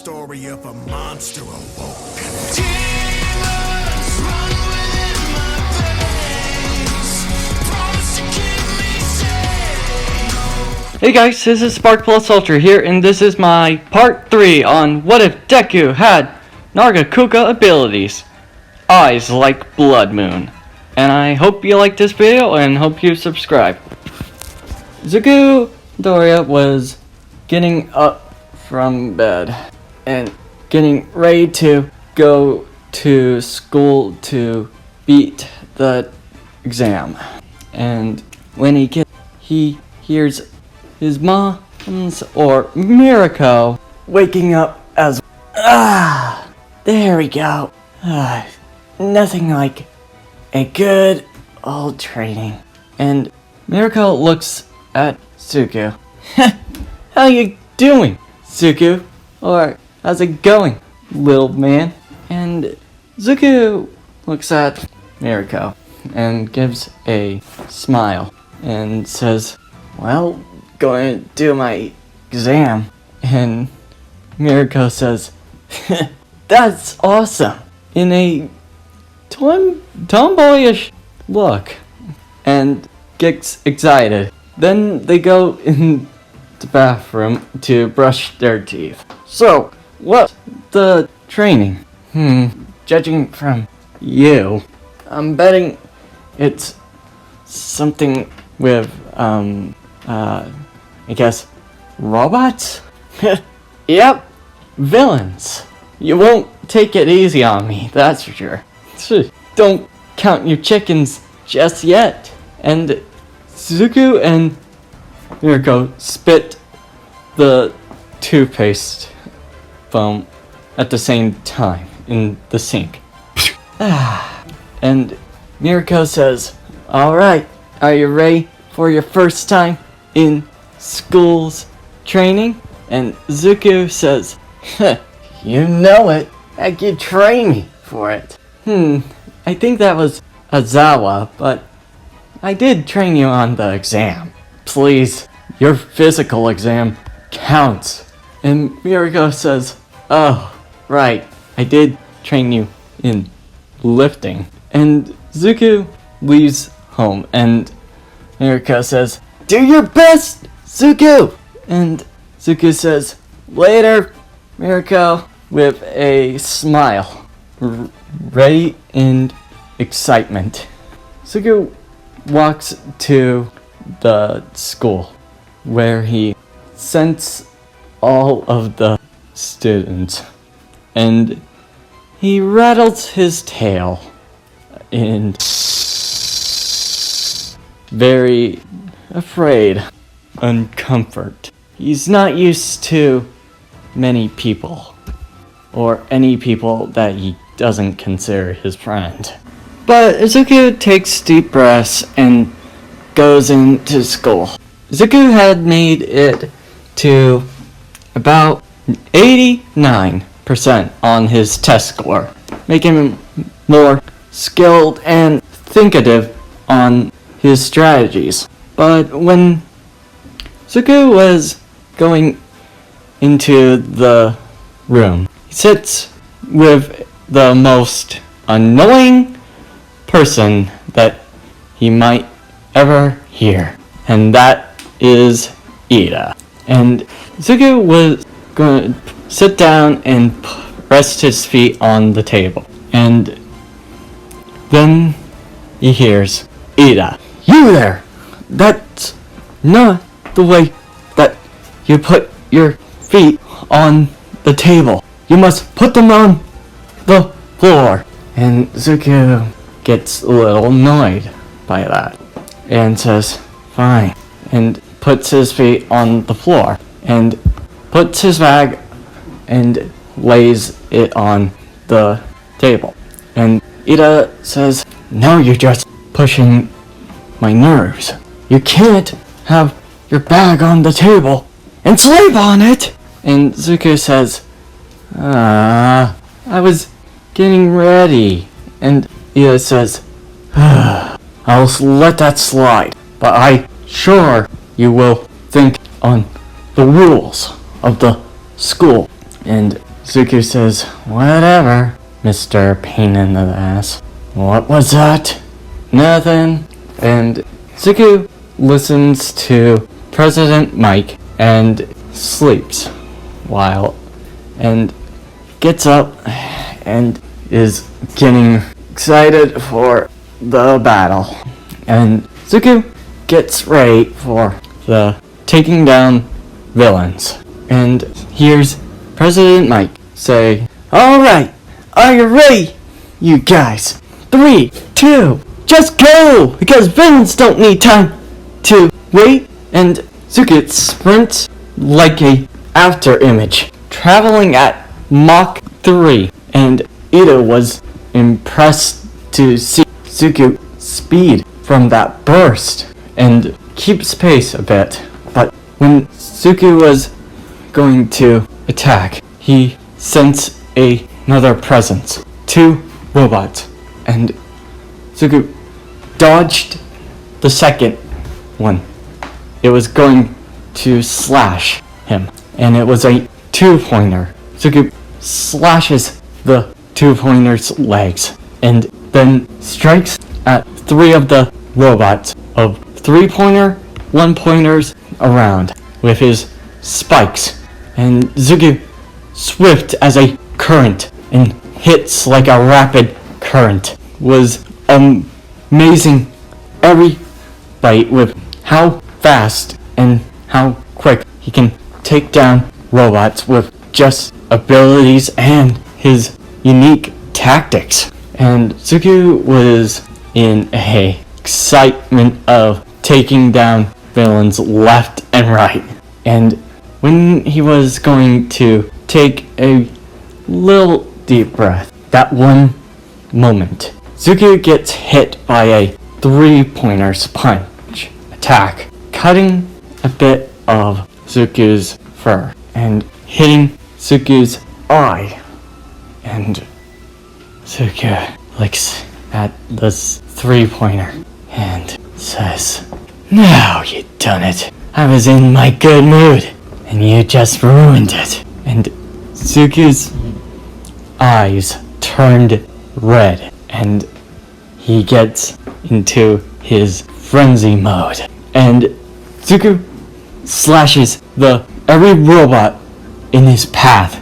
story of a monster awoke. Demons run within my veins, promise to keep me safe. Hey guys, this is Spark Plus Ultra here, and this is my part 3 on what if Deku had Nargacuga abilities. Eyes like Blood Moon. And I hope you like this video and hope you subscribe. Deku Doria was getting up from bed and getting ready to go to school to beat the exam. And when he hears his mom's or Mirako waking up as there we go. Nothing like a good old training. And Mirako looks at Suku. How you doing, Suku? Or how's it going, little man? And Suku looks at Mirako and gives a smile and says, well, going to do my exam. And Mirako says, that's awesome, in a tomboyish look, and gets excited. Then they go in the bathroom to brush their teeth. So, what's the training? Judging from you, I'm betting it's something with, I guess, robots? Yep, villains. You won't take it easy on me, that's for sure. Don't count your chickens just yet. And Suku and Mirako spit the toothpaste foam at the same time in the sink. And Mirako says, alright, are you ready for your first time in school's training? And Suku says, you know it. Heck, you train me for it. I think that was Azawa, but I did train you on the exam. Please, your physical exam counts. And Mirako says, oh, right, I did train you in lifting. And Suku leaves home, and Mirako says, do your best, Suku! And Suku says, later, Mirako, with a smile. Ready in excitement. Suku walks to the school where he sends all of the students, and he rattles his tail in very afraid, uncomfort. He's not used to many people, or any people that he doesn't consider his friend. But Suku takes deep breaths and goes into school. Suku had made it to about 89% on his test score, making him more skilled and thinkative on his strategies. But when Suku was going into the room, he sits with the most annoying person that he might ever hear, and that is Ida. And Suku was going to sit down and rest his feet on the table, and then he hears, Ida, you there! That's not the way that you put your feet on the table. You must put them on the floor. And Suku gets a little annoyed by that and says, fine, and puts his feet on the floor and puts his bag and lays it on the table. And Ida says, no, you're just pushing my nerves. You can't have your bag on the table and sleep on it. And Suku says, I was getting ready. And Ida says, I'll let that slide, but I sure you will think on the rules of the school. And Zuko says, "Whatever, Mr. Pain in the Ass." "What was that?" "Nothing." And Zuko listens to President Mike and sleeps and gets up and is getting excited for the battle. And Zuko gets ready for the taking down villains and hears President Mike say, "Alright, are you ready, you guys? 3, 2, just go! Because villains don't need time to wait." And Zuko sprints like a after image, traveling at Mach 3. And Ida was impressed to see Zuko's speed from that burst and keeps pace a bit. But when Zuko was going to attack, he sensed another presence, 2 robots, and Zuko dodged the second one. It was going to slash him, and it was a 2-pointer. Zuko slashes the 2-pointer's legs and then strikes at 3 of the robots of 3-pointer, 1-pointers around with his spikes. And Zuko, swift as a current and hits like a rapid current, was amazing every bite with how fast and how quick he can take down robots with just abilities and his unique tactics. And Zuko was in a excitement of taking down villains left and right. And when he was going to take a little deep breath, that one moment, Zuko gets hit by a 3-pointer's punch attack, cutting a bit of Zuko's fur and hitting Zuko's eye. And Zuko looks at this 3-pointer and says, "Now you done it. I was in my good mood, and you just ruined it." And Zuko's eyes turned red, and he gets into his frenzy mode. And Zuko slashes every robot in his path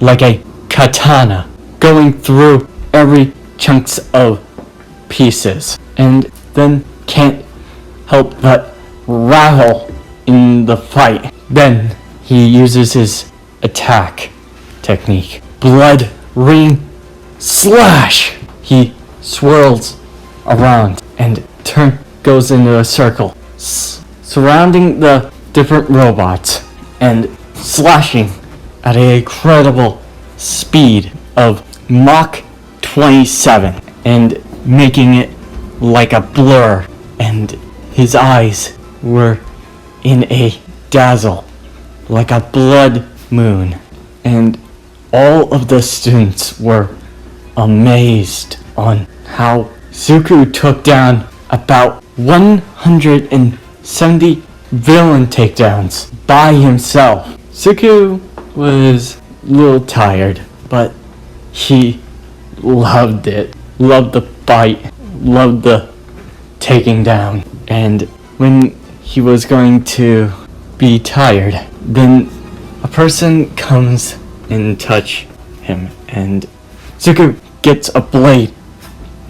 like a katana, going through every chunks of pieces, and then can't help but rattle in the fight. Then he uses his attack technique, Blood Ring Slash. He swirls around and goes into a circle, surrounding the different robots and slashing at an incredible speed of Mach 27 and making it like a blur, and his eyes were in a dazzle like a blood moon. And all of the students were amazed on how Zuko took down about 170 villain takedowns by himself. Zuko was a little tired, but he loved it. Loved the fight, loved the taking down. And when he was going to be tired, then a person comes and touch him, and Zuko gets a blade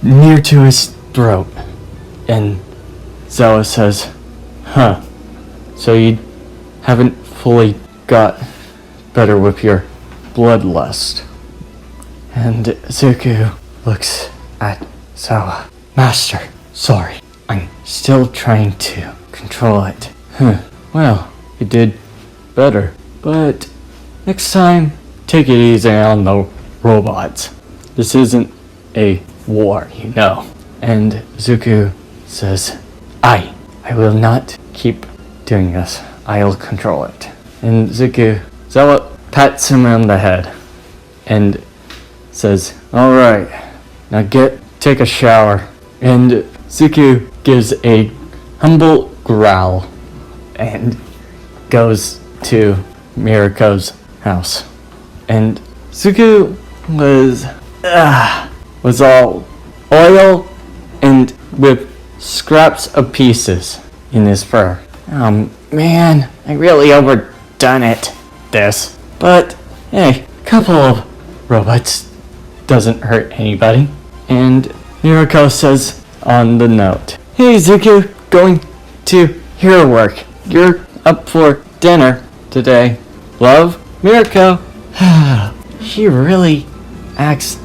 near to his throat. And Zella says, "Huh, so you haven't fully got better with your bloodlust." And Zuko looks at Zella. "Master, sorry, I'm still trying to control it." Well, you did better, but next time, take it easy on the robots. This isn't a war, you know. And Zuko says, I will not keep doing this. I'll control it." And Zella pats him on the head and says, "Alright, now take a shower." And Zuko gives a humble growl and goes to Miriko's house. And Zuko was all oil and with scraps of pieces in his fur. Oh man, I really overdone this. But hey, a couple of robots doesn't hurt anybody. And Mirako says on the note, "Hey Zuko, going to hero work. You're up for dinner today. Love, Mirako." She really acts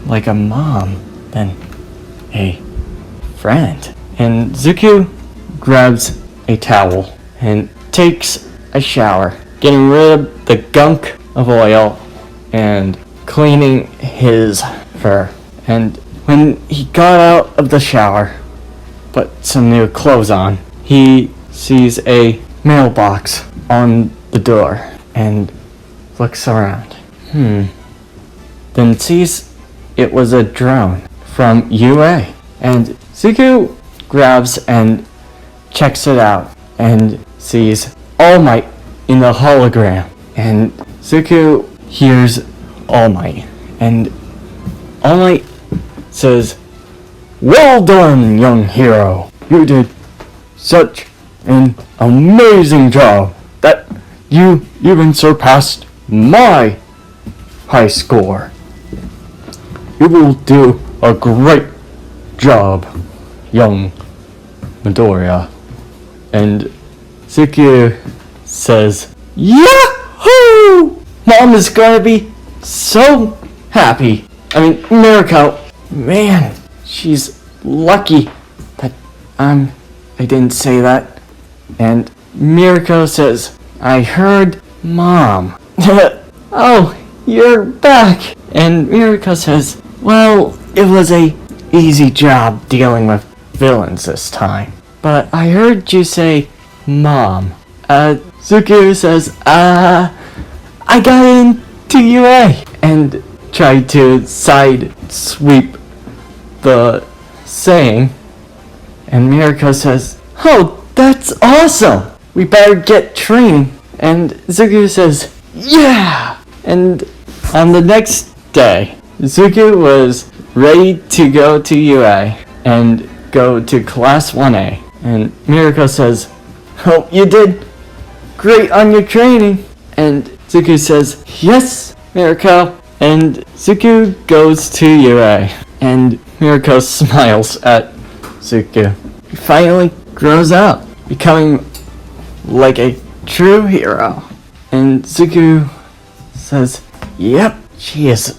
like a mom than a friend. And Zuko grabs a towel and takes a shower, getting rid of the gunk of oil and cleaning his fur. And when he got out of the shower, put some new clothes on, he sees a mailbox on the door and looks around. Then sees it was a drone from UA. And Zuko grabs and checks it out and sees All Might in the hologram. And Zuko hears All Might. And All Might says, "Well done, young hero. You did such an amazing job that you even surpassed my high score. You will do a great job, young Midoriya." And Zuko says, "Yahoo! Mom is gonna be so happy. I mean, Mirako, man, she's lucky that I didn't say that." And Mirako says, "I heard Mom." "Oh, you're back." And Mirako says, "Well, it was a easy job dealing with villains this time. But I heard you say Mom." Zuko says, I got into UA." And tried to side sweep the saying. And Mirako says, "Oh, that's awesome. We better get training." And Zuko says, "Yeah!" And on the next day, Zuko was ready to go to UA and go to class 1A. And Mirako says, "Oh, you did great on your training." And Zuko says, "Yes, Mirako." And Zuko goes to UA. And Mirako smiles at Zuko. He finally grows up, becoming like a true hero. And Zuko says, "Yep, she is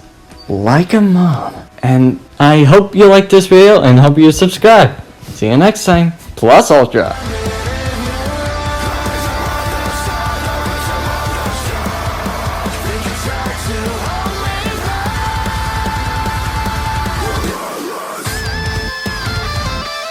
like a mom." And I hope you liked this video and hope you subscribe. See you next time. Plus Ultra.